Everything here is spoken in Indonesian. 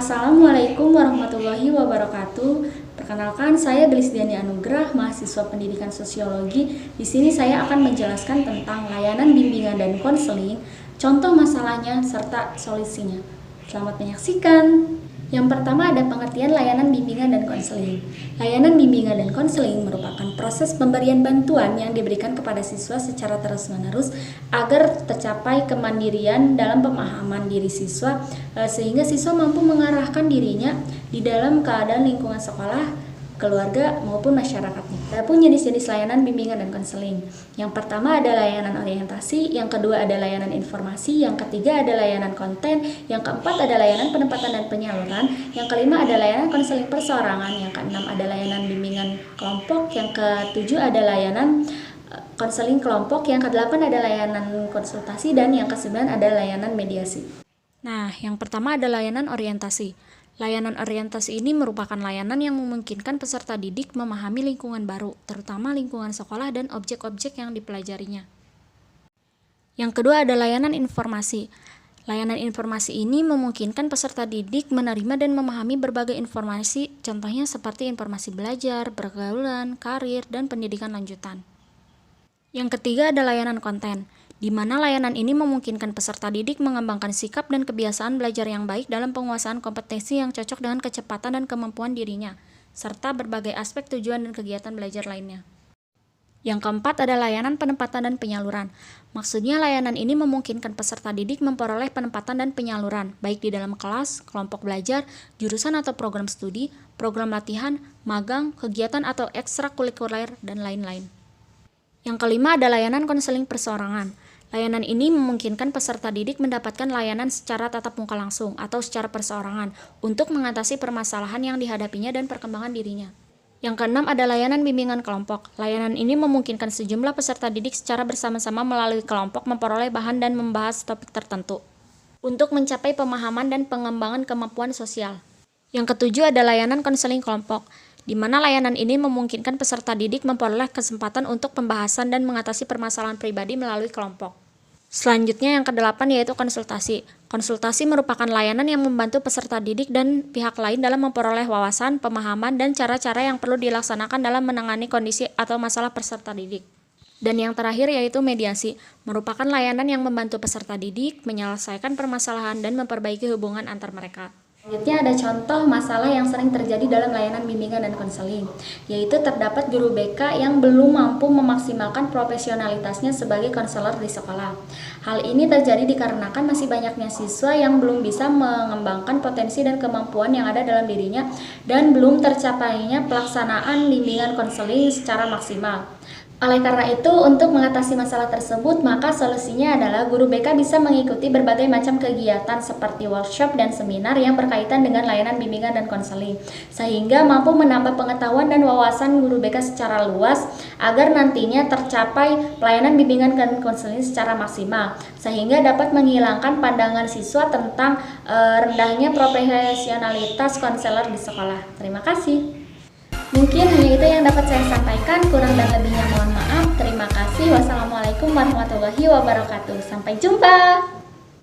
Assalamualaikum warahmatullahi wabarakatuh. Perkenalkan, saya Gelis Diani Anugrah, mahasiswa Pendidikan Sosiologi. Di sini saya akan menjelaskan tentang layanan bimbingan dan konseling, contoh masalahnya serta solusinya. Selamat menyaksikan. Yang pertama ada pengertian layanan bimbingan dan konseling. Layanan bimbingan dan konseling merupakan proses pemberian bantuan yang diberikan kepada siswa secara terus-menerus agar tercapai kemandirian dalam pemahaman diri siswa, sehingga siswa mampu mengarahkan dirinya di dalam keadaan lingkungan sekolah, keluarga maupun masyarakatnya. Adapun jenis-jenis layanan bimbingan dan konseling. Yang pertama ada layanan orientasi, yang kedua ada layanan informasi, yang ketiga ada layanan konten, yang keempat ada layanan penempatan dan penyaluran, yang kelima ada layanan konseling perseorangan, yang keenam ada layanan bimbingan kelompok, yang ketujuh ada layanan konseling kelompok, yang kedelapan ada layanan konsultasi, dan yang kesembilan ada layanan mediasi. Nah, yang pertama ada layanan orientasi. Layanan orientasi ini merupakan layanan yang memungkinkan peserta didik memahami lingkungan baru, terutama lingkungan sekolah dan objek-objek yang dipelajarinya. Yang kedua ada layanan informasi. Layanan informasi ini memungkinkan peserta didik menerima dan memahami berbagai informasi, contohnya seperti informasi belajar, pergaulan, karir, dan pendidikan lanjutan. Yang ketiga ada layanan konten, di mana layanan ini memungkinkan peserta didik mengembangkan sikap dan kebiasaan belajar yang baik dalam penguasaan kompetensi yang cocok dengan kecepatan dan kemampuan dirinya, serta berbagai aspek tujuan dan kegiatan belajar lainnya. Yang keempat ada layanan penempatan dan penyaluran. Maksudnya layanan ini memungkinkan peserta didik memperoleh penempatan dan penyaluran, baik di dalam kelas, kelompok belajar, jurusan atau program studi, program latihan, magang, kegiatan atau ekstrakurikuler, dan lain-lain. Yang kelima ada layanan konseling perseorangan. Layanan ini memungkinkan peserta didik mendapatkan layanan secara tatap muka langsung atau secara perseorangan untuk mengatasi permasalahan yang dihadapinya dan perkembangan dirinya. Yang keenam ada layanan bimbingan kelompok. Layanan ini memungkinkan sejumlah peserta didik secara bersama-sama melalui kelompok memperoleh bahan dan membahas topik tertentu untuk mencapai pemahaman dan pengembangan kemampuan sosial. Yang ketujuh ada layanan konseling kelompok, di mana layanan ini memungkinkan peserta didik memperoleh kesempatan untuk pembahasan dan mengatasi permasalahan pribadi melalui kelompok. Selanjutnya yang kedelapan yaitu konsultasi. Konsultasi merupakan layanan yang membantu peserta didik dan pihak lain dalam memperoleh wawasan, pemahaman, dan cara-cara yang perlu dilaksanakan dalam menangani kondisi atau masalah peserta didik. Dan yang terakhir yaitu mediasi, merupakan layanan yang membantu peserta didik menyelesaikan permasalahan dan memperbaiki hubungan antar mereka. Selanjutnya ada contoh masalah yang sering terjadi dalam layanan bimbingan dan konseling, yaitu terdapat guru BK yang belum mampu memaksimalkan profesionalitasnya sebagai konselor di sekolah. Hal ini terjadi dikarenakan masih banyaknya siswa yang belum bisa mengembangkan potensi dan kemampuan yang ada dalam dirinya dan belum tercapainya pelaksanaan bimbingan konseling secara maksimal. Oleh karena itu, untuk mengatasi masalah tersebut, maka solusinya adalah guru BK bisa mengikuti berbagai macam kegiatan seperti workshop dan seminar yang berkaitan dengan layanan bimbingan dan konseling, sehingga mampu menambah pengetahuan dan wawasan guru BK secara luas agar nantinya tercapai pelayanan bimbingan dan konseling secara maksimal, sehingga dapat menghilangkan pandangan siswa tentang rendahnya profesionalitas konselor di sekolah. Terima kasih. Mungkin hanya itu yang dapat saya sampaikan, kurang dan lebihnya mohon maaf. Terima kasih. Wassalamualaikum warahmatullahi wabarakatuh. Sampai jumpa.